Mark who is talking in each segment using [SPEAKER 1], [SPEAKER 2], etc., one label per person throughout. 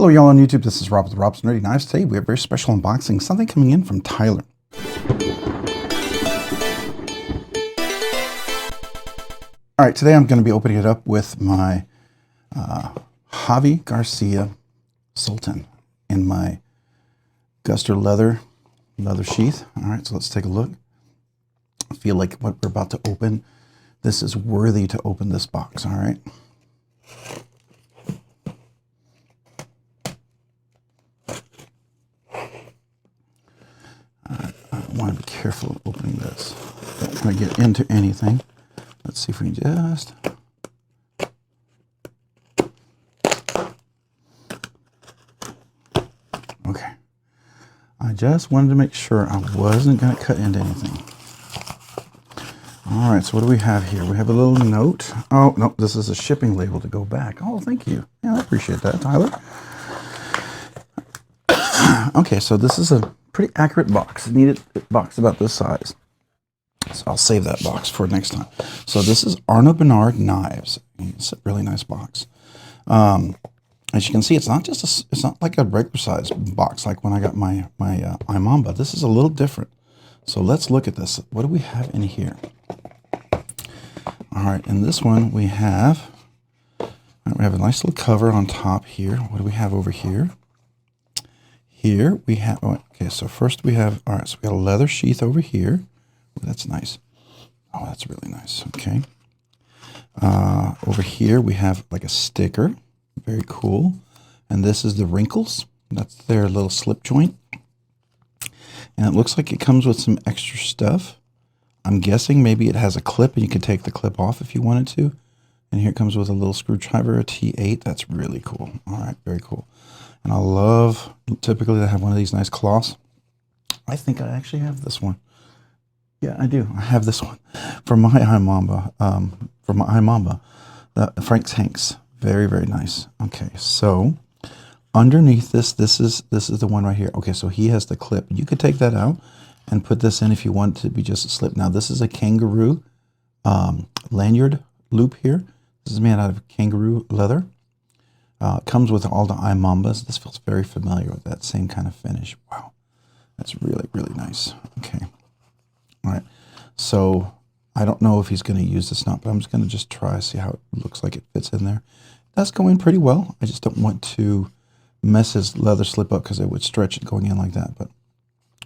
[SPEAKER 1] Hello y'all on YouTube, this is Rob with Rob's Nerdy Knives. Today we have a very special unboxing, something coming in from Tyler. Alright, today I'm going to be opening it up with my Javi Garcia Sultan in my Guster leather sheath. Alright, so let's take a look. I feel like what we're about to open, this is worthy to open this box, alright? I want to be careful of opening this. Don't want to get into anything. Let's see if we can just... Okay. I just wanted to make sure I wasn't going to cut into anything. All right, so what do we have here? We have a little note. Oh, no, this is a shipping label to go back. Oh, thank you. Yeah, I appreciate that, Tyler. Okay, so this is a pretty accurate box. Needed a box about this size. So I'll save that box for next time. So this is Arno Bernard Knives. It's a really nice box. As you can see, it's not just it's not like a regular size box like when I got my iMamba. This is a little different. So let's look at this. What do we have in here? All right, in this one we have a nice little cover on top here. What do we have over here? Here we have, okay, so first we have, all right, so we got a leather sheath over here. Oh, that's nice. Oh, that's really nice. Okay. Over here we have like a sticker. Very cool. And this is the Rinkhals. That's their little slip joint. And it looks like it comes with some extra stuff. I'm guessing maybe it has a clip and you can take the clip off if you wanted to. And here it comes with a little screwdriver, a T8. That's really cool. All right, very cool. And I love, typically I have one of these nice cloths. I think I actually have this one. Yeah, I do. I have this one from my iMamba. Frank's Hanks. Very, very nice. Okay, so underneath this is the one right here. Okay, so he has the clip. You could take that out and put this in if you want it to be just a slip. Now this is a kangaroo lanyard loop here. This is made out of kangaroo leather. Comes with all the iMambas. This feels very familiar with that same kind of finish. Wow, that's really, really nice. Okay, all right. So I don't know if he's going to use this or not, but I'm just going to just try, see how it looks like it fits in there. That's going pretty well. I just don't want to mess his leather slip up because it would stretch it going in like that. But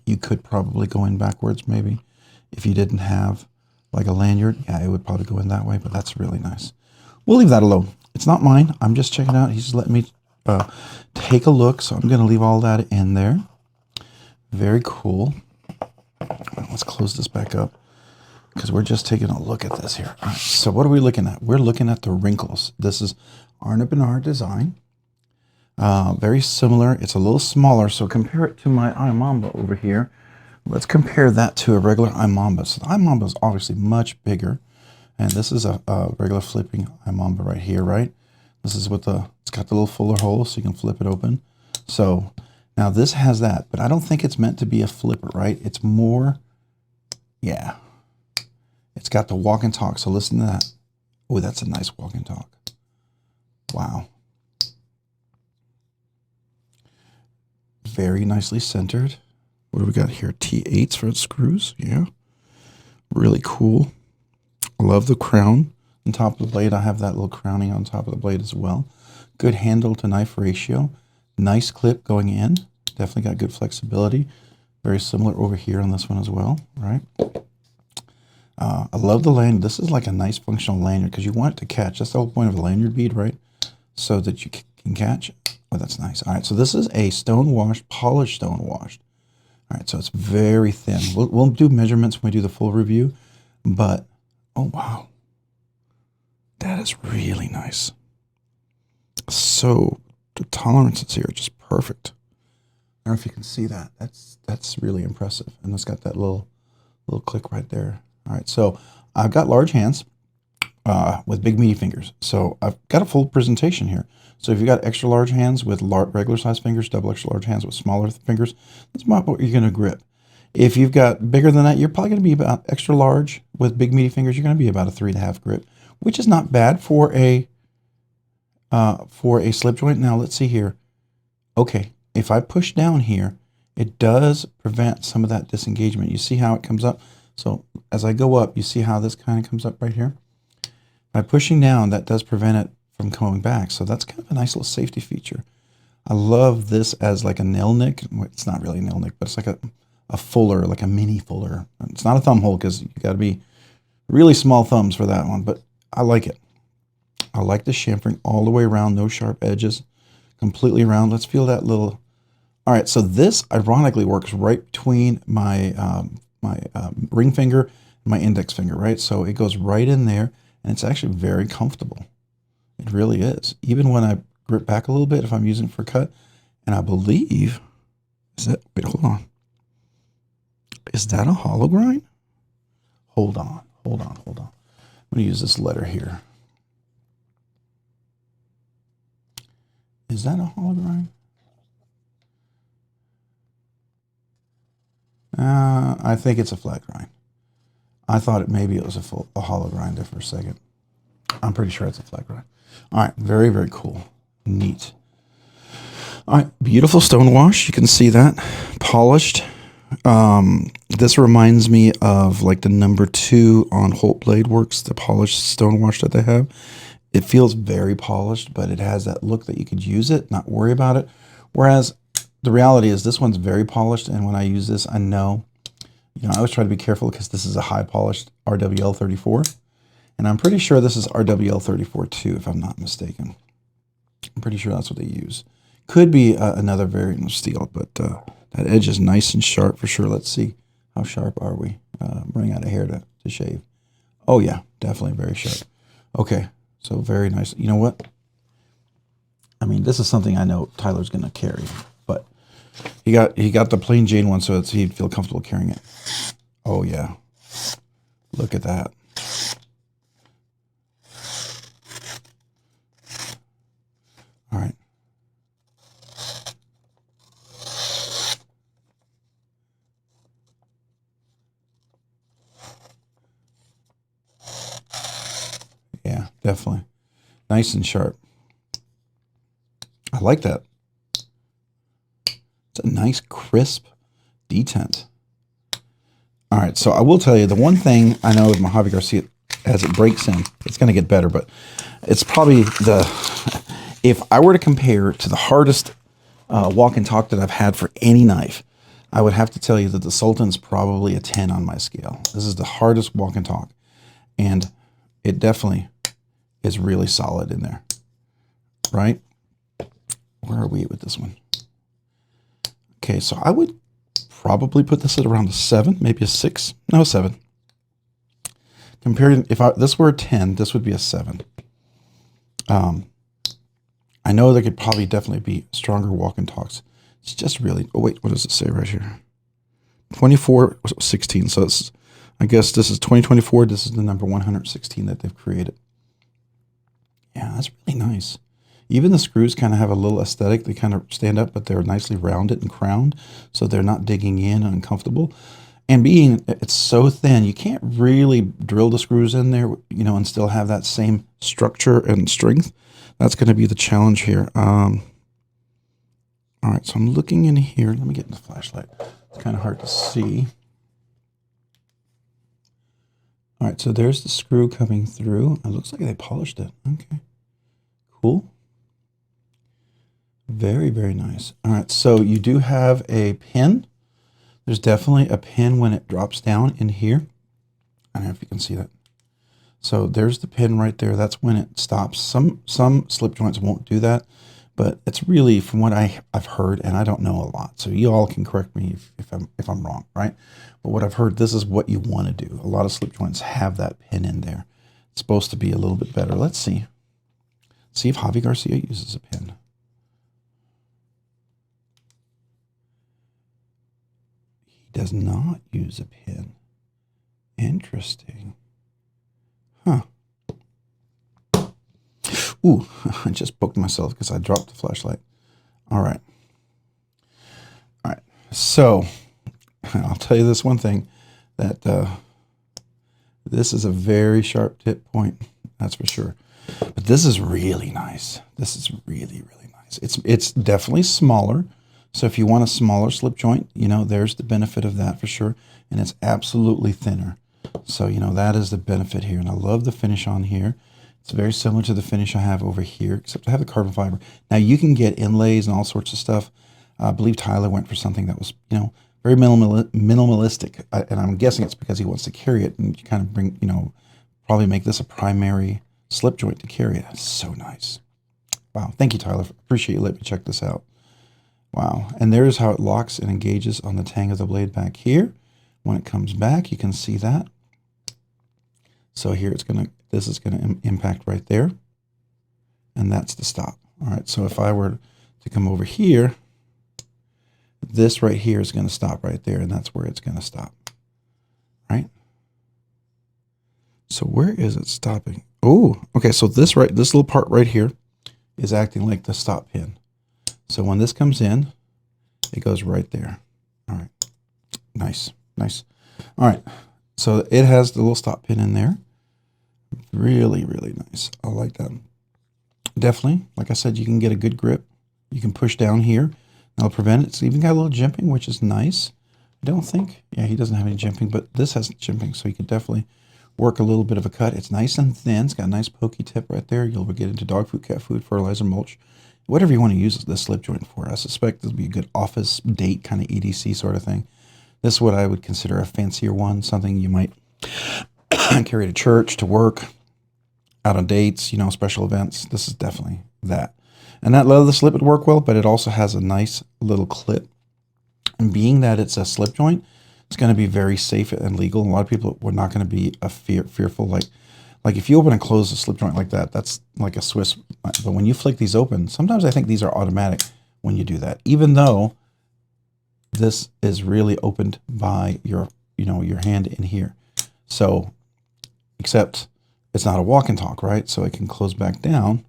[SPEAKER 1] you could probably go in backwards maybe if you didn't have like a lanyard. Yeah, it would probably go in that way, but that's really nice. We'll leave that alone. It's not mine. I'm just checking out. He's letting me take a look, so I'm going to leave all that in there. Very cool. Let's close this back up because we're just taking a look at this here. All right, so what are we looking at? We're looking at the Rinkhals. This is Arno Bernard Design. Very similar. It's a little smaller, so compare it to my iMamba over here. Let's compare that to a regular iMamba. So the iMamba is obviously much bigger. And this is a regular flipping iMamba right here, right? This is what it's got the little fuller hole so you can flip it open. So now this has that, but I don't think it's meant to be a flipper, right? It's more, yeah. It's got the walk and talk, so listen to that. Oh, that's a nice walk and talk. Wow. Very nicely centered. What do we got here? T8s for its screws, yeah. Really cool. I love the crown on top of the blade. I have that little crowning on top of the blade as well. Good handle to knife ratio. Nice clip going in. Definitely got good flexibility. Very similar over here on this one as well, right? I love the lanyard. This is like a nice functional lanyard because you want it to catch. That's the whole point of a lanyard bead, right? So that you can catch. Oh, that's nice. All right, so this is a stone washed, polished stone washed. All right, so it's very thin. We'll do measurements when we do the full review, but oh, wow. That is really nice. So the tolerances here are just perfect. I don't know if you can see that. That's really impressive. And it's got that little click right there. All right, so I've got large hands with big meaty fingers. So I've got a full presentation here. So if you've got extra large hands with regular size fingers, double extra large hands with smaller fingers, that's about what you're going to grip. If you've got bigger than that, you're probably going to be about extra large with big meaty fingers. You're going to be about a 3.5 grip, which is not bad for a slip joint. Now let's see here. Okay, if I push down here, it does prevent some of that disengagement. You see how it comes up? So as I go up, you see how this kind of comes up right here? By pushing down, that does prevent it from coming back. So that's kind of a nice little safety feature. I love this as like a nail nick. It's not really a nail nick, but it's like a fuller, like a mini fuller. It's not a thumb hole because you got to be really small thumbs for that one, but I like it. I like the chamfering all the way around, no sharp edges, completely round. Let's feel that little. All right, so this ironically works right between my ring finger and my index finger, right? So it goes right in there, and it's actually very comfortable. It really is. Even when I grip back a little bit, if I'm using it for cut, and I believe, wait, hold on. Is that a hollow grind? Hold on. I'm going to use this letter here. Is that a hollow grind? I think it's a flat grind. I thought maybe it was a hollow grind there for a second. I'm pretty sure it's a flat grind. All right, very, very cool. Neat. All right, beautiful stone wash. You can see that. Polished. This reminds me of like the number 2 on Holt Blade Works, the polished stone wash that they have. It feels very polished, but it has that look that you could use it, not worry about it. Whereas the reality is this one's very polished, and when I use this, I know, I always try to be careful because this is a high polished RWL 34, and I'm pretty sure this is RWL 34 too, if I'm not mistaken. I'm pretty sure that's what they use. Could be another variant of steel, but that edge is nice and sharp for sure. Let's see, how sharp are we? Running out of hair to shave. Oh yeah, definitely very sharp. Okay, so very nice. You know what? I mean, this is something I know Tyler's going to carry, but he got the plain Jane one, so he'd feel comfortable carrying it. Oh yeah, look at that. All right. Yeah, definitely. Nice and sharp. I like that. It's a nice, crisp detent. All right, so I will tell you, the one thing I know with Mojave Garcia, as it breaks in, it's going to get better, but it's probably if I were to compare to the hardest walk and talk that I've had for any knife, I would have to tell you that the Sultan's probably a 10 on my scale. This is the hardest walk and talk, and it definitely is really solid in there, right? Where are we with this one? Okay, so I would probably put this at around a 7, maybe a 6. No, 7. Compared, if this were a 10, this would be a 7. I know there could probably definitely be stronger walk and talks. It's just really, oh wait, what does it say right here? 24/16, so it's, I guess this is 2024. This is the number 116 that they've created. Yeah, that's really nice. Even the screws kind of have a little aesthetic. They kind of stand up, but they're nicely rounded and crowned, so they're not digging in and uncomfortable. And being it's so thin, you can't really drill the screws in there, and still have that same structure and strength. That's going to be the challenge here. All right, so I'm looking in here. Let me get in the flashlight. It's kind of hard to see. All right, so there's the screw coming through. It looks like they polished it. Okay, cool. Very, very nice. All right, so you do have a pin. There's definitely a pin when it drops down in here. I don't know if you can see that. So there's the pin right there. That's when it stops. Some slip joints won't do that, but it's really, from what I've heard, and I don't know a lot, so you all can correct me if I'm wrong, right? But what I've heard, this is what you want to do. A lot of slip joints have that pin in there. It's supposed to be a little bit better. Let's see. See if Javi Garcia uses a pin. He does not use a pin. Interesting. Huh. Ooh, I just poked myself because I dropped the flashlight. All right. All right. So I'll tell you this one thing, that this is a very sharp tip point. That's for sure. But this is really nice. This is really, really nice. nice. It's definitely smaller. So if you want a smaller slip joint, you know, there's the benefit of that for sure. And it's absolutely thinner. So, you know, that is the benefit here. And I love the finish on here. It's very similar to the finish I have over here, except I have the carbon fiber. Now you can get inlays and all sorts of stuff. I believe Tyler went for something that was, you know, very minimalistic. And I'm guessing it's because he wants to carry it and kind of bring, you know, probably make this a primary slip joint to carry it. That's so nice. Wow. Thank you, Tyler. Appreciate you letting me check this out. Wow. And there's how it locks and engages on the tang of the blade back here. When it comes back, you can see that. So here this is going to impact right there. And that's the stop. All right. So if I were to come over here, this right here is going to stop right there. And that's where it's going to stop. Right. So where is it stopping? Oh, okay. So this little part right here is acting like the stop pin. So when this comes in, it goes right there. All right. Nice. Nice. All right. So it has the little stop pin in there. Really, really nice. I like that. Definitely. Like I said, you can get a good grip. You can push down here. That'll prevent it. It's even got a little jimping, which is nice. I don't think. Yeah, he doesn't have any jimping, but this has jimping, so you could definitely work a little bit of a cut. It's nice and thin. It's got a nice pokey tip right there. You'll get into dog food, cat food, fertilizer, mulch, whatever you want to use this slip joint for. I suspect this will be a good office date kind of EDC sort of thing. This is what I would consider a fancier one, something you might carry to church, to work, out on dates, you know, special events. This is definitely that. And that leather slip would work well, but it also has a nice little clip. And being that it's a slip joint, it's going to be very safe and legal. A lot of people were not going to be fearful. Like if you open and close a slip joint like that, that's like a Swiss. But when you flick these open, sometimes I think these are automatic when you do that, even though this is really opened by your hand in here. So, except it's not a walk and talk, right? So it can close back down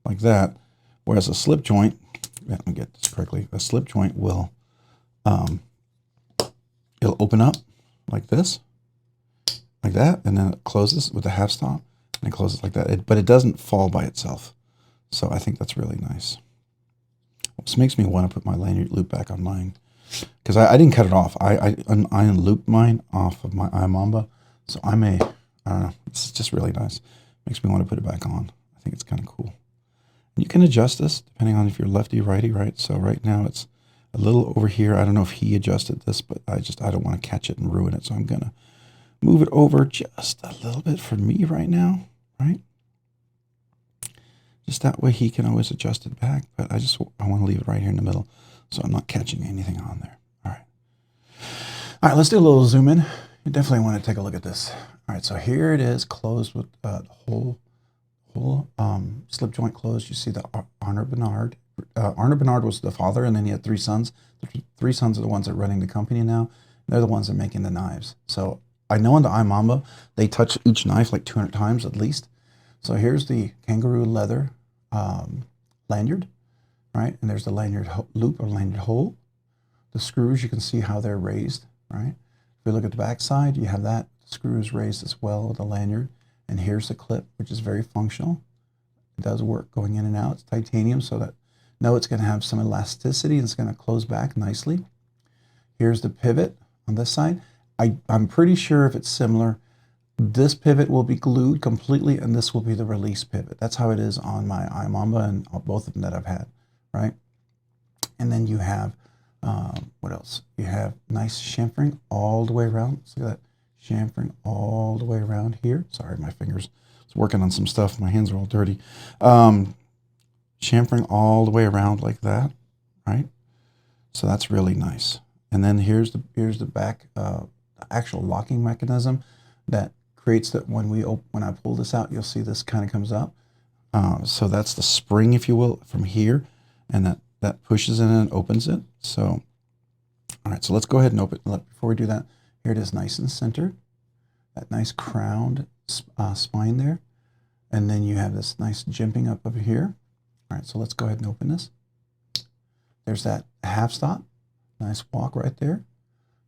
[SPEAKER 1] like that. Whereas a slip joint, let me get this correctly, a slip joint will, it'll open up like this, like that, and then it closes with a half stop, and it closes like that. But it doesn't fall by itself. So I think that's really nice. This makes me want to put my lanyard loop back on mine, because I didn't cut it off. I unlooped mine off of my iMamba, so I don't know, it's just really nice. Makes me want to put it back on. I think it's kind of cool. You can adjust this depending on if you're lefty, righty, right? So right now it's a little over here. I don't know if he adjusted this, but I don't want to catch it and ruin it. So I'm going to move it over just a little bit for me right now, right? Just that way he can always adjust it back, but I want to leave it right here in the middle so I'm not catching anything on there. All right. All right, let's do a little zoom in. You definitely want to take a look at this. All right, so here it is closed with the whole slip joint closed. You see the Arno Bernard. Arno Bernard was the father, and then he had 3 sons. The 3 sons are the ones that are running the company now. They're the ones that are making the knives. So I know on the iMamba, they touch each knife like 200 times at least. So here's the kangaroo leather lanyard, right? And there's the lanyard loop or lanyard hole. The screws, you can see how they're raised, right? If we look at the back side, you have that screws raised as well with the lanyard. And here's the clip, which is very functional. It does work going in and out. It's titanium, so that it's going to have some elasticity and it's going to close back nicely. Here's the pivot on this side. I'm pretty sure if it's similar, this pivot will be glued completely and this will be the release pivot. That's how it is on my iMamba and both of them that I've had, right? And then you have, what else? You have nice chamfering all the way around. See that? Chamfering all the way around here. Sorry, my fingers. I was working on some stuff. My hands are all dirty. Chamfering all the way around like that, right? So that's really nice. And then here's the back actual locking mechanism that creates that when I pull this out, you'll see this kind of comes up. So that's the spring, if you will, from here, and that pushes in and opens it. So, all right. So let's go ahead and open. Before we do that. Here it is nice and centered, that nice crowned spine there. And then you have this nice jimping up over here. All right, so let's go ahead and open this. There's that half stop, nice walk right there.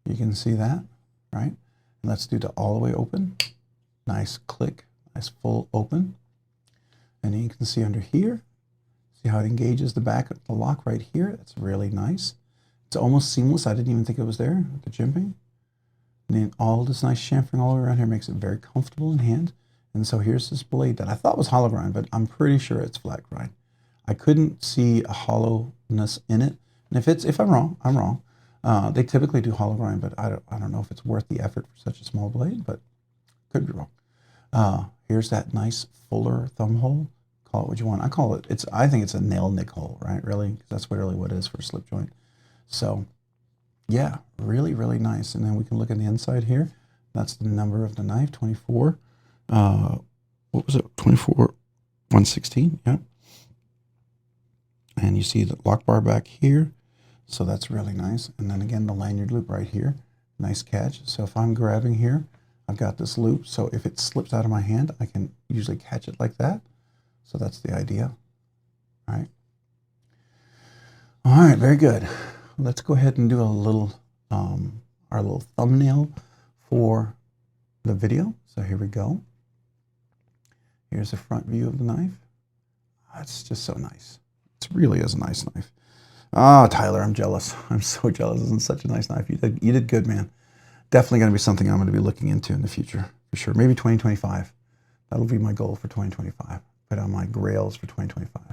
[SPEAKER 1] You can see that, right? And let's do the all the way open. Nice click, nice full open. And then you can see under here, See how it engages the back of the lock right here? That's really nice. It's almost seamless. I didn't even think it was there with the jimping. And then all this nice chamfering all around here makes it very comfortable in hand. And so here's this blade that I thought was hollow grind, but I'm pretty sure it's flat grind. I couldn't see a hollowness in it. And if I'm wrong, I'm wrong. They typically do hollow grind, but I don't know if it's worth the effort for such a small blade, but could be wrong. Here's that nice fuller thumb hole. Call it what you want. I think it's a nail nick hole, right? Really, that's really what it is for a slip joint. So yeah, really, really nice. And then we can look at the inside here. That's the number of the knife, 24. What was it? 24, 116, yeah. And you see the lock bar back here. So that's really nice. And then again, the lanyard loop right here. Nice catch. So if I'm grabbing here, I've got this loop. So if it slips out of my hand, I can usually catch it like that. So that's the idea. All right. All right, very good. Let's go ahead and do a little, our little thumbnail for the video. So here we go. Here's the front view of the knife. It's just so nice. It really is a nice knife. Ah, Tyler, I'm jealous. I'm so jealous. This is such a nice knife. You did good, man. Definitely going to be something I'm going to be looking into in the future, for sure. Maybe 2025. That'll be my goal for 2025. Put on my grails for 2025.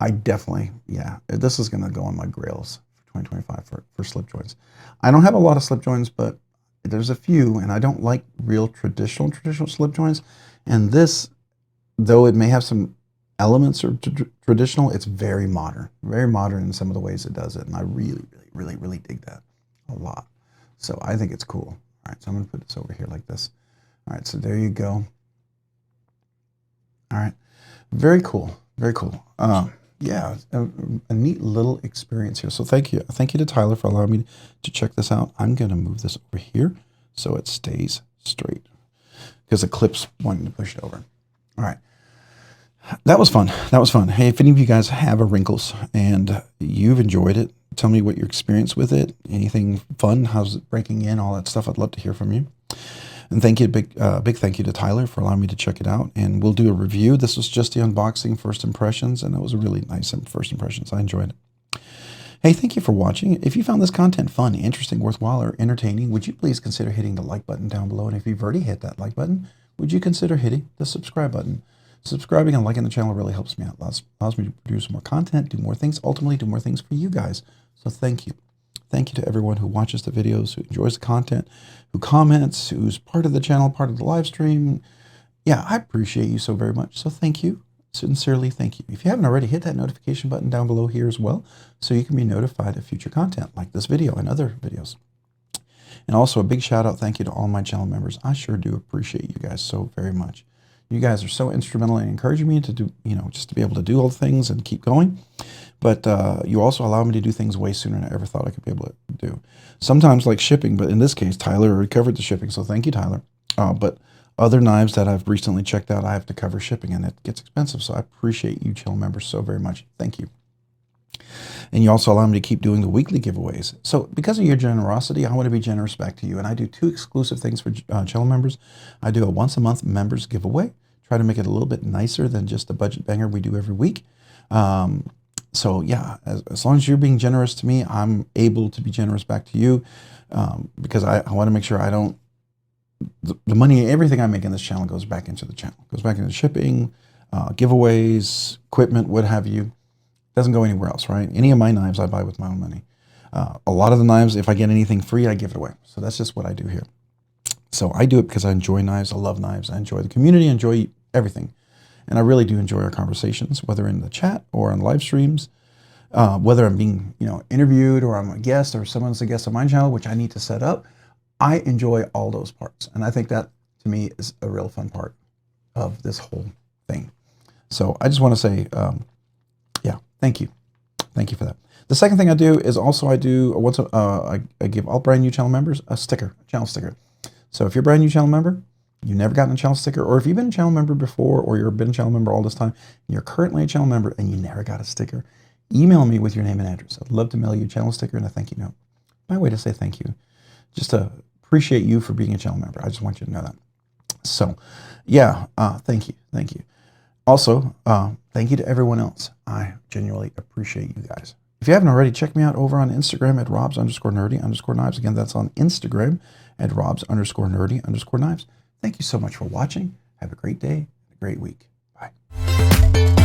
[SPEAKER 1] I definitely, yeah, this is going to go on my grails for 2025 for slip joints. I don't have a lot of slip joints, but there's a few, and I don't like real traditional slip joints. And this, though it may have some elements of traditional, it's very modern in some of the ways it does it. And I really dig that a lot. So I think it's cool. All right, so I'm going to put this over here like this. All right, so there you go. All right, very cool, very cool. Yeah, a neat little experience here. So thank you to Tyler for allowing me to check this out. I'm going to move this over here so it stays straight because the clip's wanting to push it over. All right. That was fun. That was fun. Hey, if any of you guys have a Rinkhals and you've enjoyed it, tell me what your experience with it. Anything fun? How's it breaking in? All that stuff. I'd love to hear from you. And thank you, big thank you to Tyler for allowing me to check it out. And we'll do a review. This was just the unboxing, first impressions, and it was a really nice first impressions. I enjoyed it. Hey, thank you for watching. If you found this content fun, interesting, worthwhile, or entertaining, would you please consider hitting the like button down below? And if you've already hit that like button, would you consider hitting the subscribe button? Subscribing and liking the channel really helps me out. Allows me to produce more content, do more things, ultimately do more things for you guys. So thank you. Thank you to everyone who watches the videos, who enjoys the content, who comments, who's part of the channel, part of the live stream. Yeah, I appreciate you so very much. So thank you. Sincerely, thank you. If you haven't already, hit that notification button down below here as well, so you can be notified of future content like this video and other videos. And also a big shout out, thank you to all my channel members. I sure do appreciate you guys so very much. You guys are so instrumental in encouraging me to do, just to be able to do all the things and keep going. But you also allow me to do things way sooner than I ever thought I could be able to do. Sometimes like shipping, but in this case, Tyler already covered the shipping, so thank you, Tyler. But other knives that I've recently checked out, I have to cover shipping, and it gets expensive. So I appreciate you channel members so very much. Thank you. And you also allow me to keep doing the weekly giveaways. So because of your generosity, I want to be generous back to you. And I do 2 exclusive things for channel members. I do a once a month members giveaway. Try to make it a little bit nicer than just the budget banger we do every week. So yeah, as long as you're being generous to me, I'm able to be generous back to you, because I want to make sure I don't, the money, everything I make in this channel goes back into the channel, goes back into shipping, giveaways, equipment, what have you. Doesn't go anywhere else, right? Any of my knives I buy with my own money. A lot of the knives, if I get anything free, I give it away. So that's just what I do here. So I do it because I enjoy knives. I love knives. I enjoy the community. I enjoy everything. And I really do enjoy our conversations, whether in the chat or on live streams, whether I'm being, interviewed or I'm a guest or someone's a guest on my channel, which I need to set up. I enjoy all those parts. And I think that to me is a real fun part of this whole thing. So I just want to say, yeah, thank you. Thank you for that. The second thing I do is also I give all brand new channel members a channel sticker. So if you're a brand new channel member, you've never gotten a channel sticker, or if you've been a channel member before, or you've been a channel member all this time, and you're currently a channel member and you never got a sticker, email me with your name and address. I'd love to mail you a channel sticker and a thank you note. My way to say thank you. Just to appreciate you for being a channel member. I just want you to know that. So yeah, thank you. Thank you. Also, Thank you to everyone else. I genuinely appreciate you guys. If you haven't already, check me out over on Instagram at Robs_nerdy_knives. Again, that's on Instagram at Robs_nerdy_knives. Thank you so much for watching. Have a great day, a great week. Bye.